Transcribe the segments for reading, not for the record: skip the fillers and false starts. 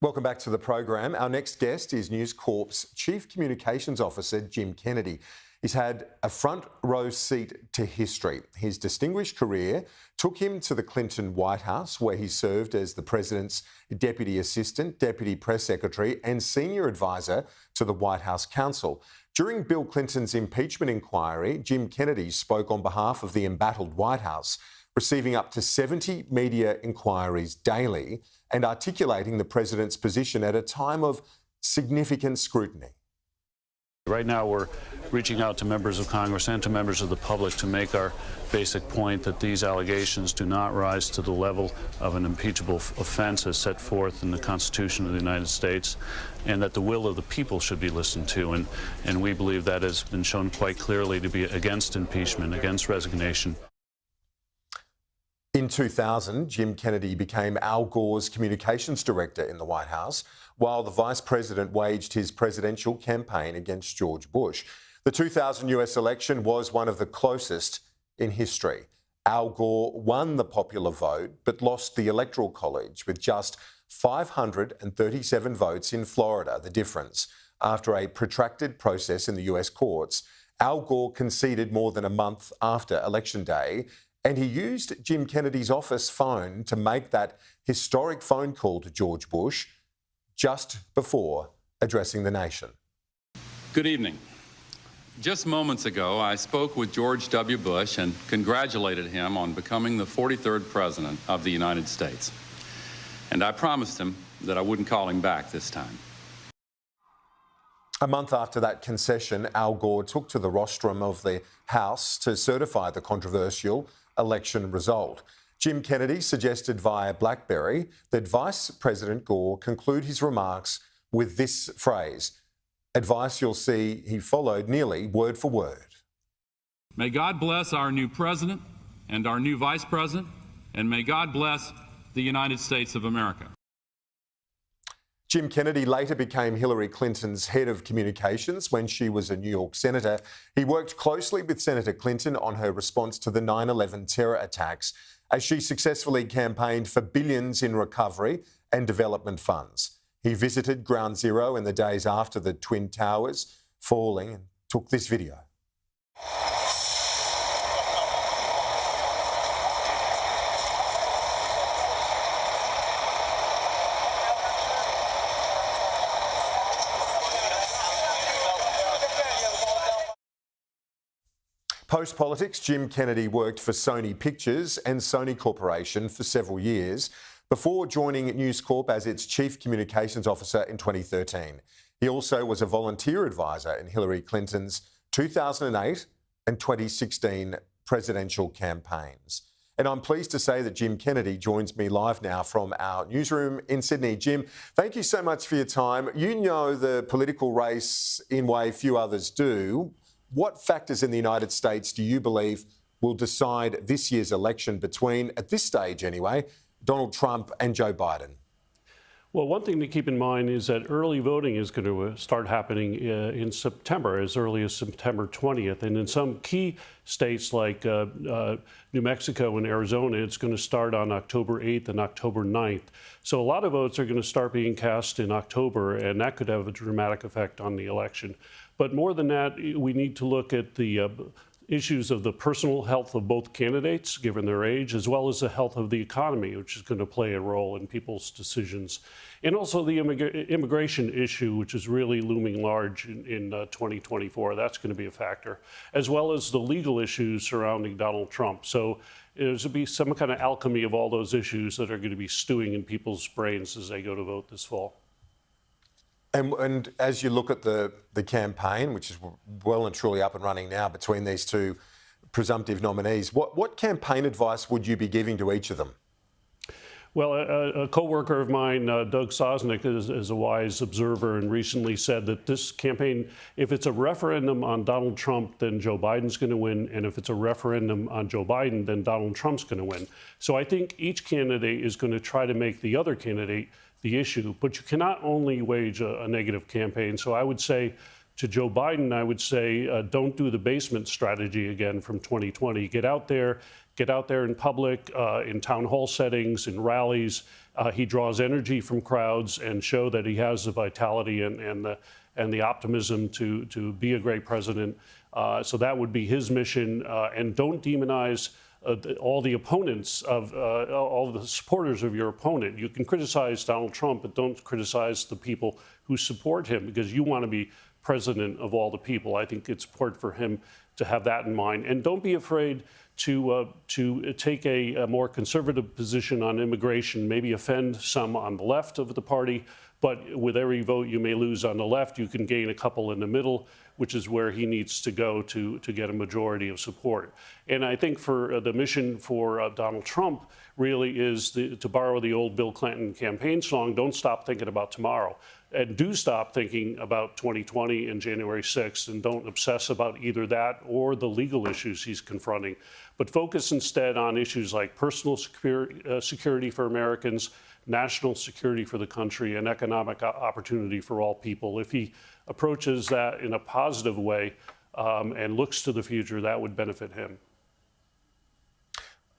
Welcome back to the program. Our next guest is News Corp's Chief Communications Officer, Jim Kennedy. He's had a front row seat to history. His distinguished career took him to the Clinton White House, where he served as the president's deputy assistant, deputy press secretary, and senior advisor to the White House Counsel. During Bill Clinton's impeachment inquiry, Jim Kennedy spoke on behalf of the embattled White House, receiving up to 70 media inquiries daily and articulating the president's position at a time of significant scrutiny. Right now we're reaching out to members of Congress and to members of the public to make our basic point that these allegations do not rise to the level of an impeachable offense as set forth in the Constitution of the United States, and that the will of the people should be listened to. And we believe that has been shown quite clearly to be against impeachment, against resignation. In 2000, Jim Kennedy became Al Gore's communications director in the White House, while the vice president waged his presidential campaign against George Bush. The 2000 US election was one of the closest in history. Al Gore won the popular vote, but lost the Electoral College with just 537 votes in Florida, the difference. After a protracted process in the US courts, Al Gore conceded more than a month after Election Day, and he used Jim Kennedy's office phone to make that historic phone call to George Bush just before addressing the nation. Good evening. Just moments ago, I spoke with George W. Bush and congratulated him on becoming the 43rd President of the United States. And I promised him that I wouldn't call him back this time. A month after that concession, Al Gore took to the rostrum of the House to certify the controversial election result. Jim Kennedy suggested via BlackBerry that Vice President Gore conclude his remarks with this phrase. Advice you'll see he followed nearly word for word. May God bless our new president and our new vice president, and may God bless the United States of America. Jim Kennedy later became Hilary Clinton's head of communications when she was a New York senator. He worked closely with Senator Clinton on her response to the 9/11 terror attacks as she successfully campaigned for billions in recovery and development funds. He visited Ground Zero in the days after the Twin Towers falling and took this video. Post-politics, Jim Kennedy worked for Sony Pictures and Sony Corporation for several years before joining News Corp as its Chief Communications Officer in 2013. He also was a volunteer advisor in Hillary Clinton's 2008 and 2016 presidential campaigns. And I'm pleased to say that Jim Kennedy joins me live now from our newsroom in Sydney. Jim, thank you so much for your time. You know the political race in a way few others do. What factors in the United States do you believe will decide this year's election between, at this stage anyway, Donald Trump and Joe Biden? Well, one thing to keep in mind is that early voting is going to start happening in September, as early as September 20th. And in some key states like New Mexico and Arizona, it's going to start on October 8th and October 9th. So a lot of votes are going to start being cast in October, and that could have a dramatic effect on the election. But more than that, we need to look at the issues of the personal health of both candidates, given their age, as well as the health of the economy, which is going to play a role in people's decisions. And also the immigration issue, which is really looming large in 2024. That's going to be a factor, as well as the legal issues surrounding Donald Trump. So there's going to be some kind of alchemy of all those issues that are going to be stewing in people's brains as they go to vote this fall. And as you look at the campaign, which is well and truly up and running now between these two presumptive nominees, what campaign advice would you be giving to each of them? Well, a co-worker of mine, Doug Sosnick, is a wise observer and recently said that this campaign, if it's a referendum on Donald Trump, then Joe Biden's going to win. And if it's a referendum on Joe Biden, then Donald Trump's going to win. So I think each candidate is going to try to make the other candidate the issue. But you cannot only wage a negative campaign. So I would say to Joe Biden, I would say don't do the basement strategy again from 2020. Get out there, get out there in public, in town hall settings, in rallies. He draws energy from crowds and show that he has the vitality and the optimism to be a great president. So that would be his mission. And don't demonize all the opponents of all the supporters of your opponent. You can criticize Donald Trump, but don't criticize the people who support him, because you want to be president of all the people. I think it's important for him to have that in mind. And don't be afraid to take a more conservative position on immigration, maybe offend some on the left of the party, but with every vote you may lose on the left, you can gain a couple in the middle, which is where he needs to go to get a majority of support. And I think for the mission for Donald Trump really is to borrow the old Bill Clinton campaign song, don't stop thinking about tomorrow. And do stop thinking about 2020 and January 6th, and don't obsess about either that or the legal issues he's confronting. But focus instead on issues like personal security for Americans, national security for the country, and economic opportunity for all people. If he approaches that in a positive way and looks to the future, that would benefit him.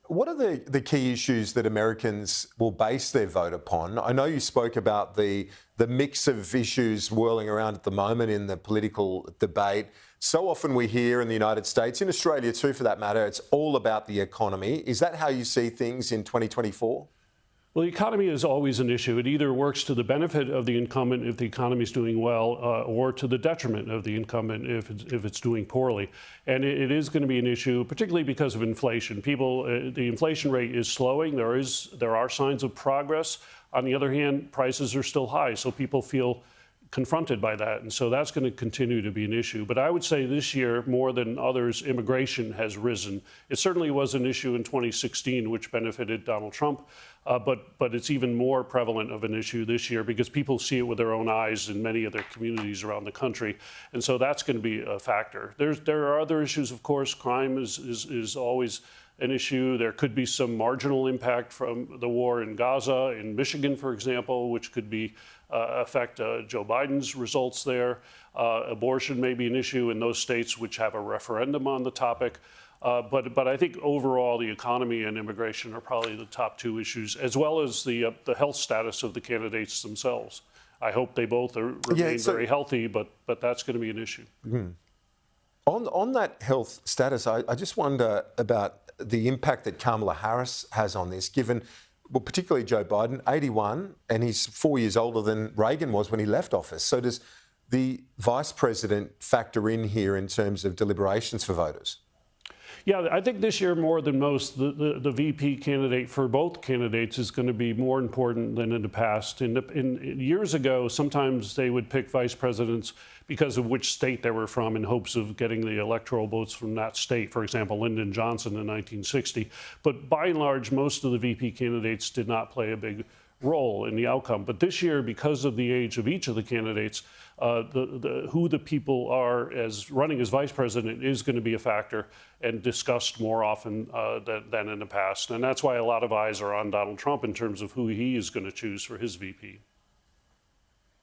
What are the key issues that Americans will base their vote upon? I know you spoke about the mix of issues whirling around at the moment in the political debate. So often we hear in the United States, in Australia too for that matter, it's all about the economy. Is that how you see things in 2024? Well, the economy is always an issue. It either works to the benefit of the incumbent if the economy is doing well, or to the detriment of the incumbent if it's doing poorly. And it is going to be an issue, particularly because of inflation. The inflation rate is slowing. There are signs of progress. On the other hand, prices are still high, so people feel confronted by that. And so that's going to continue to be an issue. But I would say this year, more than others, immigration has risen. It certainly was an issue in 2016, which benefited Donald Trump. But it's even more prevalent of an issue this year because people see it with their own eyes in many of their communities around the country. And so that's going to be a factor. There are other issues, of course. Crime is always an issue. There could be some marginal impact from the war in Gaza, in Michigan, for example, which could affect Joe Biden's results there. Abortion may be an issue in those states which have a referendum on the topic. But I think overall the economy and immigration are probably the top two issues, as well as the health status of the candidates themselves. I hope they both remain very healthy, but that's going to be an issue. Mm-hmm. On that health status, I just wonder about the impact that Kamala Harris has on this, given, well, particularly Joe Biden, 81, and he's 4 years older than Reagan was when he left office. So does the vice president factor in here in terms of deliberations for voters? Yeah, I think this year more than most, the VP candidate for both candidates is going to be more important than in the past. In years ago, sometimes they would pick vice presidents because of which state they were from in hopes of getting the electoral votes from that state. For example, Lyndon Johnson in 1960. But by and large, most of the VP candidates did not play a big role in the outcome. But this year, because of the age of each of the candidates, who the people are as running as vice president is going to be a factor and discussed more often than in the past. And that's why a lot of eyes are on Donald Trump in terms of who he is going to choose for his VP.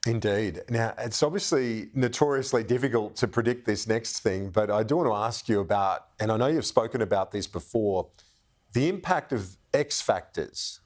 Indeed. Now, it's obviously notoriously difficult to predict this next thing, but I do want to ask you about, and I know you've spoken about this before, the impact of X factors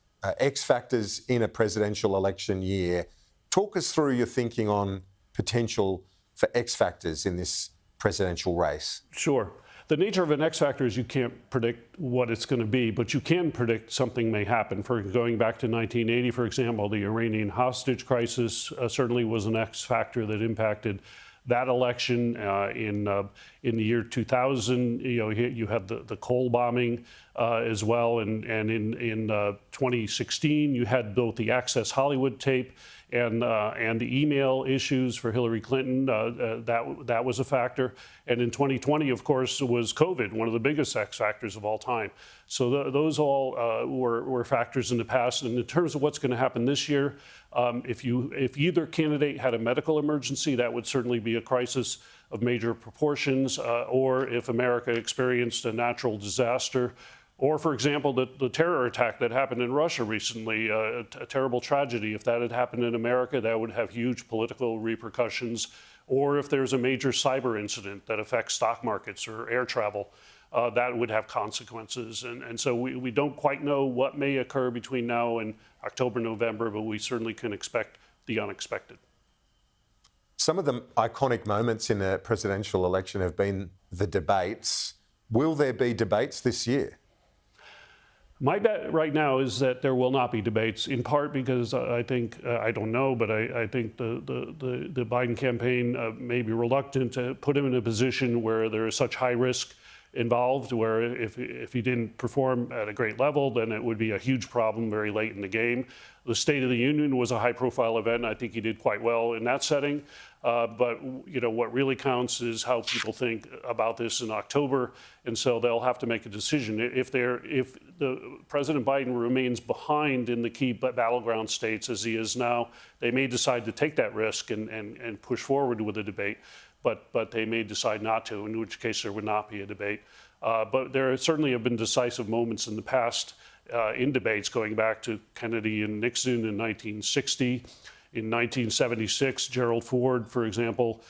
in a presidential election year. Talk us through your thinking on potential for X factors in this presidential race. Sure. The nature of an X factor is you can't predict what it's going to be, but you can predict something may happen. For going back to 1980, for example, the Iranian hostage crisis certainly was an X factor that impacted that election. In the year 2000, you had the coal bombing as well, and in 2016, you had both the Access Hollywood tape and the email issues for Hilary Clinton. That was a factor. And in 2020, of course, was COVID, one of the biggest X factors of all time. So those all were factors in the past. And in terms of what's going to happen this year, if either candidate had a medical emergency, that would certainly be a crisis of major proportions, or if America experienced a natural disaster, or, for example, the terror attack that happened in Russia recently, a terrible tragedy. If that had happened in America, that would have huge political repercussions. Or if there's a major cyber incident that affects stock markets or air travel. that would have consequences. And so we don't quite know what may occur between now and October, November, but we certainly can expect the unexpected. Some of the iconic moments in a presidential election have been the debates. Will there be debates this year? My bet right now is that there will not be debates, in part because I think, I don't know, but I think the Biden campaign may be reluctant to put him in a position where there is such high risk involved, where if he didn't perform at a great level, then it would be a huge problem very late in the game. The State of the Union was a high-profile event. I think he did quite well in that setting. But what really counts is how people think about this in October, and so they'll have to make a decision. If the President Biden remains behind in the key battleground states as he is now, they may decide to take that risk and push forward with a debate. But they may decide not to, in which case there would not be a debate. But there certainly have been decisive moments in the past in debates, going back to Kennedy and Nixon in 1960. In 1976, Gerald Ford, for example,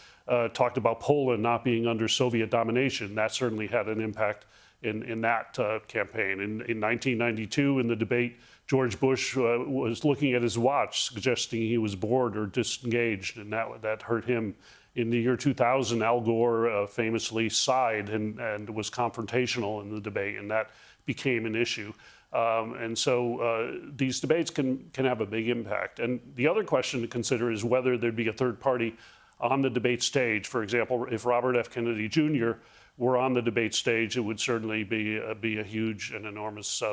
talked about Poland not being under Soviet domination. That certainly had an impact in that campaign. In 1992, in the debate, George Bush was looking at his watch, suggesting he was bored or disengaged, and that hurt him. In the year 2000, Al Gore famously sighed and was confrontational in the debate, and that became an issue. And so these debates can have a big impact. And the other question to consider is whether there'd be a third party on the debate stage. For example, if Robert F. Kennedy Jr. were on the debate stage, it would certainly be a huge and enormous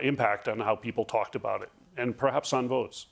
impact on how people talked about it, and perhaps on votes.